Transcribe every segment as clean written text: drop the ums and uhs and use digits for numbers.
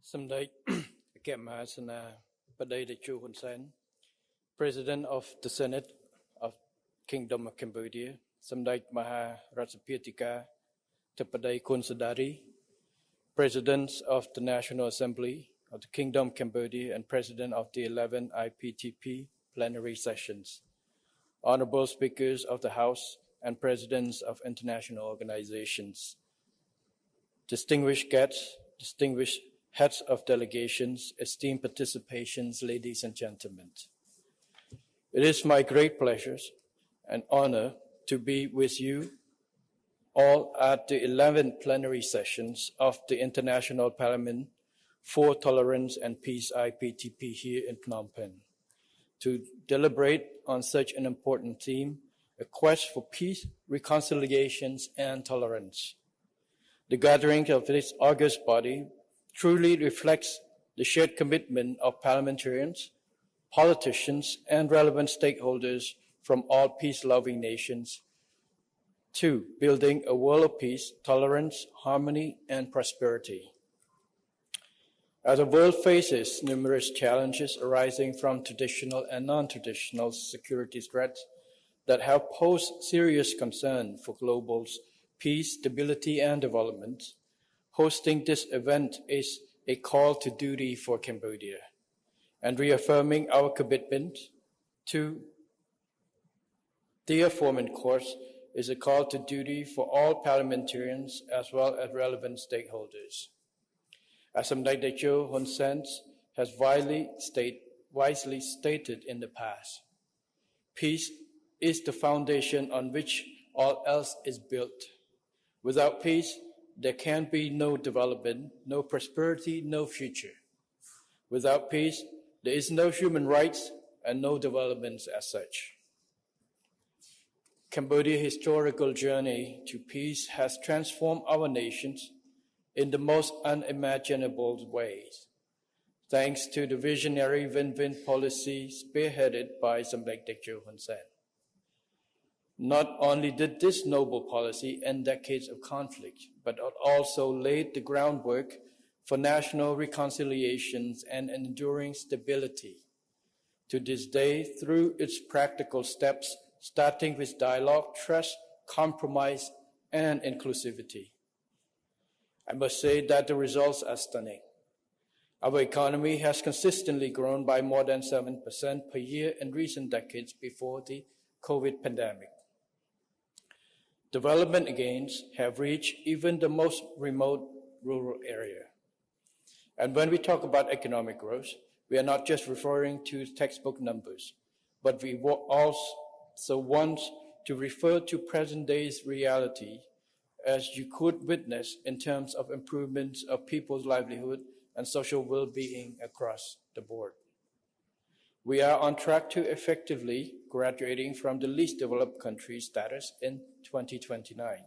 Samdai Kemahasana Padai Chu Hun Sen, President of the Senate of Kingdom of Cambodia, Samdai Maha Ratsapitika Tapadai Kunsadari, President of the National Assembly of the Kingdom of Cambodia and President of the 11 Iptp plenary sessions, Honorable Speakers of the House and Presidents of international organizations, distinguished guests, distinguished heads of delegations, esteemed participations, ladies and gentlemen. It is my great pleasure and honor to be with you all at the 11th plenary sessions of the International Parliament for Tolerance and Peace IPTP here in Phnom Penh to deliberate on such an important theme, a quest for peace, reconciliations, and tolerance. The gathering of this august body truly reflects the shared commitment of parliamentarians, politicians, and relevant stakeholders from all peace-loving nations to building a world of peace, tolerance, harmony, and prosperity. As the world faces numerous challenges arising from traditional and non-traditional security threats that have posed serious concern for global peace, stability, and development, hosting this event is a call to duty for Cambodia, and reaffirming our commitment to the aforementioned course is a call to duty for all parliamentarians as well as relevant stakeholders. As Samdech Techo Hun Sen has wisely stated in the past, peace is the foundation on which all else is built. Without peace, there can be no development, no prosperity, no future. Without peace, there is no human rights and no developments as such. Cambodia's historical journey to peace has transformed our nations in the most unimaginable ways, thanks to the visionary win-win policy spearheaded by Samdech Techo Hun Sen. Not only did this noble policy end decades of conflict, but it also laid the groundwork for national reconciliations and enduring stability. To this day, through its practical steps, starting with dialogue, trust, compromise, and inclusivity. I must say that the results are stunning. Our economy has consistently grown by more than 7% per year in recent decades before the COVID pandemic. Development gains have reached even the most remote rural area. And when we talk about economic growth, we are not just referring to textbook numbers, but we also want to refer to present day's reality, as you could witness in terms of improvements of people's livelihood and social well-being across the board. We are on track to effectively graduating from the least developed country status in 2029.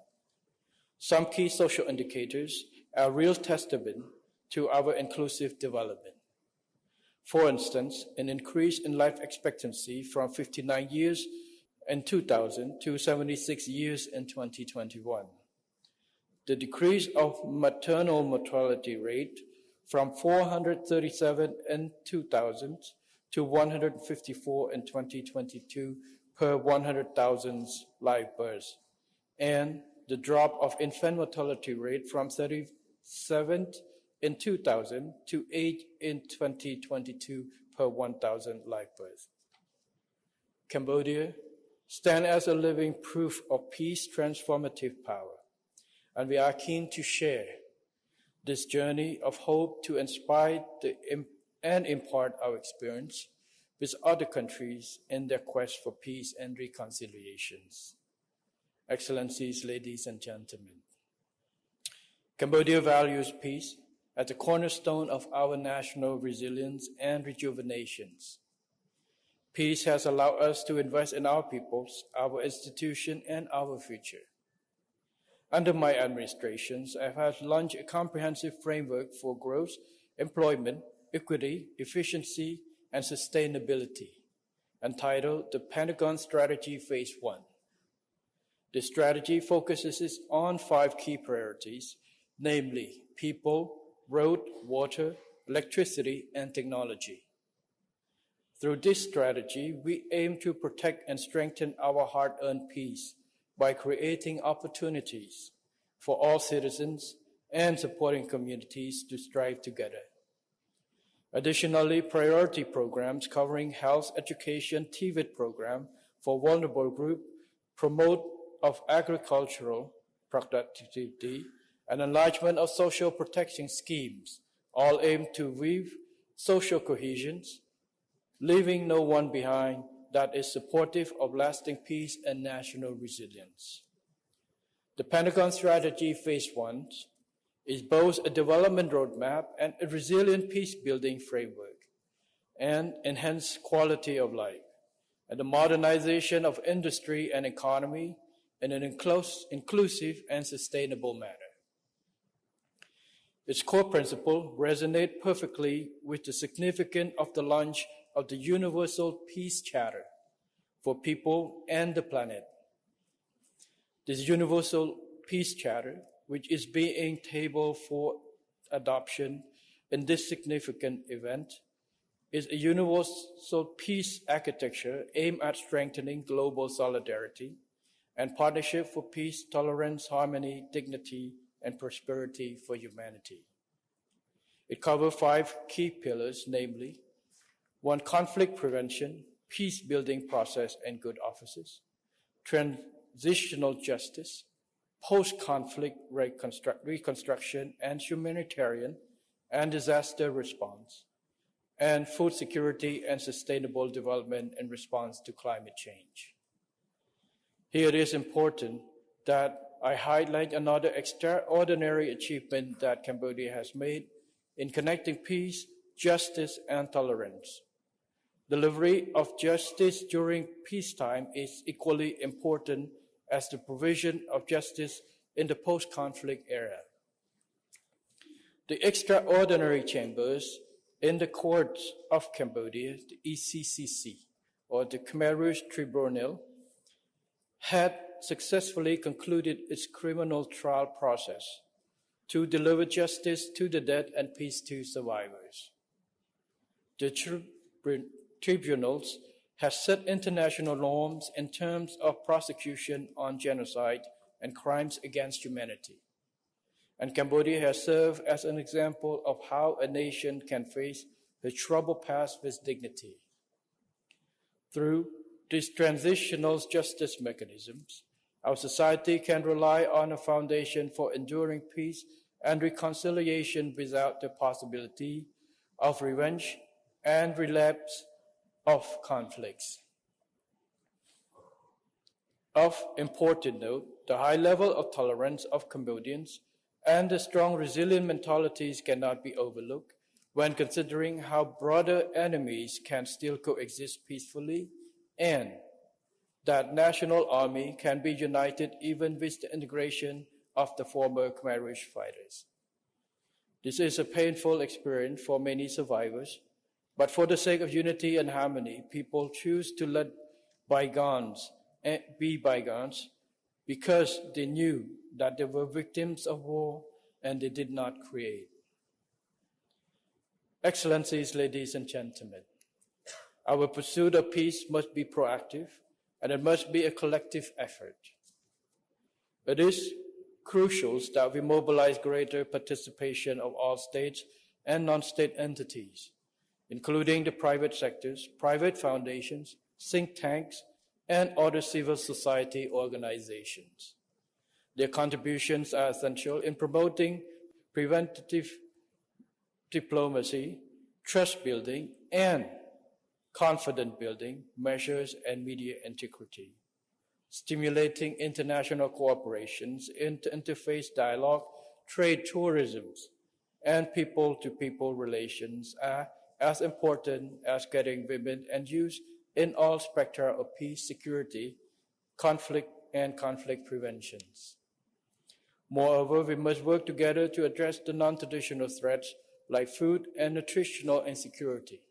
Some key social indicators are real testament to our inclusive development. For instance, an increase in life expectancy from 59 years in 2000 to 76 years in 2021. The decrease of maternal mortality rate from 437 in 2000 to 154 in 2022 per 100,000 live births, and the drop of infant mortality rate from 37 in 2000 to 8 in 2022 per 1,000 live births. Cambodia stands as a living proof of peace transformative power, and we are keen to share this journey of hope to inspire and impart our experience with other countries in their quest for peace and reconciliations. Excellencies, ladies and gentlemen, Cambodia values peace as the cornerstone of our national resilience and rejuvenations. Peace has allowed us to invest in our peoples, our institution, and our future. Under my administrations, I have launched a comprehensive framework for growth, employment, equity, efficiency, and sustainability, entitled the Pentagon Strategy Phase 1. The strategy focuses on 5 key priorities, namely people, road, water, electricity, and technology. Through this strategy, we aim to protect and strengthen our hard-earned peace by creating opportunities for all citizens and supporting communities to strive together. Additionally, priority programs covering health, education, TVET program for vulnerable groups, promote of agricultural productivity, and enlargement of social protection schemes all aim to weave social cohesion, leaving no one behind that is supportive of lasting peace and national resilience. The Pentagon Strategy Phase 1 is both a development roadmap and a resilient peace-building framework, and enhanced quality of life, and the modernization of industry and economy in an inclusive and sustainable manner. Its core principles resonate perfectly with the significance of the launch of the Universal Peace Charter for people and the planet. This Universal Peace Charter, which is being tabled for adoption in this significant event, is a universal peace architecture aimed at strengthening global solidarity and partnership for peace, tolerance, harmony, dignity, and prosperity for humanity. It covers 5 key pillars, namely, 1, conflict prevention, peace-building process and good offices, transitional justice, post-conflict reconstruction and humanitarian and disaster response, and food security and sustainable development in response to climate change. Here it is important that I highlight another extraordinary achievement that Cambodia has made in connecting peace, justice, and tolerance. Delivery of justice during peacetime is equally important as the provision of justice in the post-conflict era. The extraordinary chambers in the courts of Cambodia, the ECCC, or the Khmer Rouge Tribunal, had successfully concluded its criminal trial process to deliver justice to the dead and peace to survivors. The tribunals have set international norms in terms of prosecution on genocide and crimes against humanity. And Cambodia has served as an example of how a nation can face the troubled past with dignity. Through these transitional justice mechanisms, our society can rely on a foundation for enduring peace and reconciliation without the possibility of revenge and relapse of conflicts. Of important note, the high level of tolerance of Cambodians and the strong resilient mentalities cannot be overlooked when considering how broader enemies can still coexist peacefully and that national army can be united even with the integration of the former Khmer Rouge fighters. This is a painful experience for many survivors, but for the sake of unity and harmony, people choose to let bygones be bygones because they knew that they were victims of war and they did not create. Excellencies, ladies and gentlemen, our pursuit of peace must be proactive and it must be a collective effort. It is crucial that we mobilize greater participation of all states and non-state entities, including the private sectors, private foundations, think tanks, and other civil society organizations. Their contributions are essential in promoting preventative diplomacy, trust building, and confidence building measures and media integrity, stimulating international cooperations, interface dialogue, trade tourism, and people-to-people relations are as important as getting women and youth in all spectra of peace, security, conflict, and conflict preventions. Moreover, we must work together to address the non-traditional threats like food and nutritional insecurity,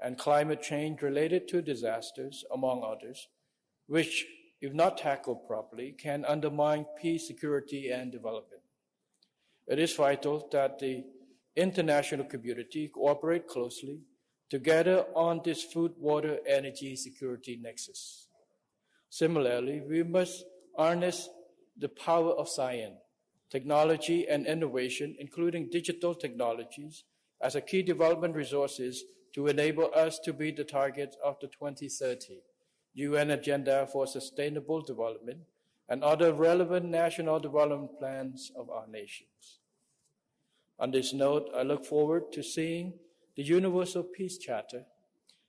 and climate change related to disasters, among others, which, if not tackled properly, can undermine peace, security, and development. It is vital that the international community cooperate closely together on this food, water, energy security nexus. Similarly, we must harness the power of science, technology, and innovation, including digital technologies, as a key development resources to enable us to meet the targets of the 2030 UN Agenda for Sustainable Development and other relevant national development plans of our nations. On this note, I look forward to seeing the Universal Peace Charter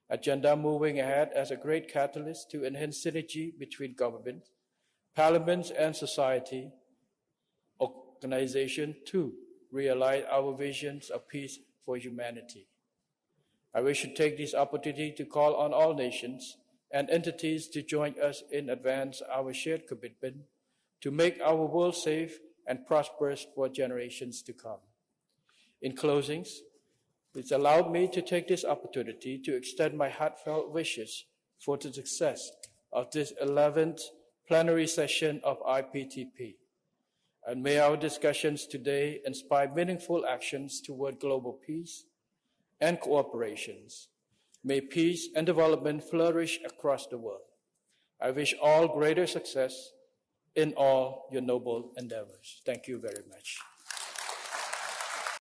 agenda moving ahead as a great catalyst to enhance synergy between government, parliaments, and society organizations to realize our visions of peace for humanity. I wish to take this opportunity to call on all nations and entities to join us in advance our shared commitment to make our world safe and prosperous for generations to come. In closing, it's allowed me to take this opportunity to extend my heartfelt wishes for the success of this 11th plenary session of Iptp. And may our discussions today inspire meaningful actions toward global peace and cooperations. May peace and development flourish across the world. I wish all greater success in all your noble endeavors. Thank you very much.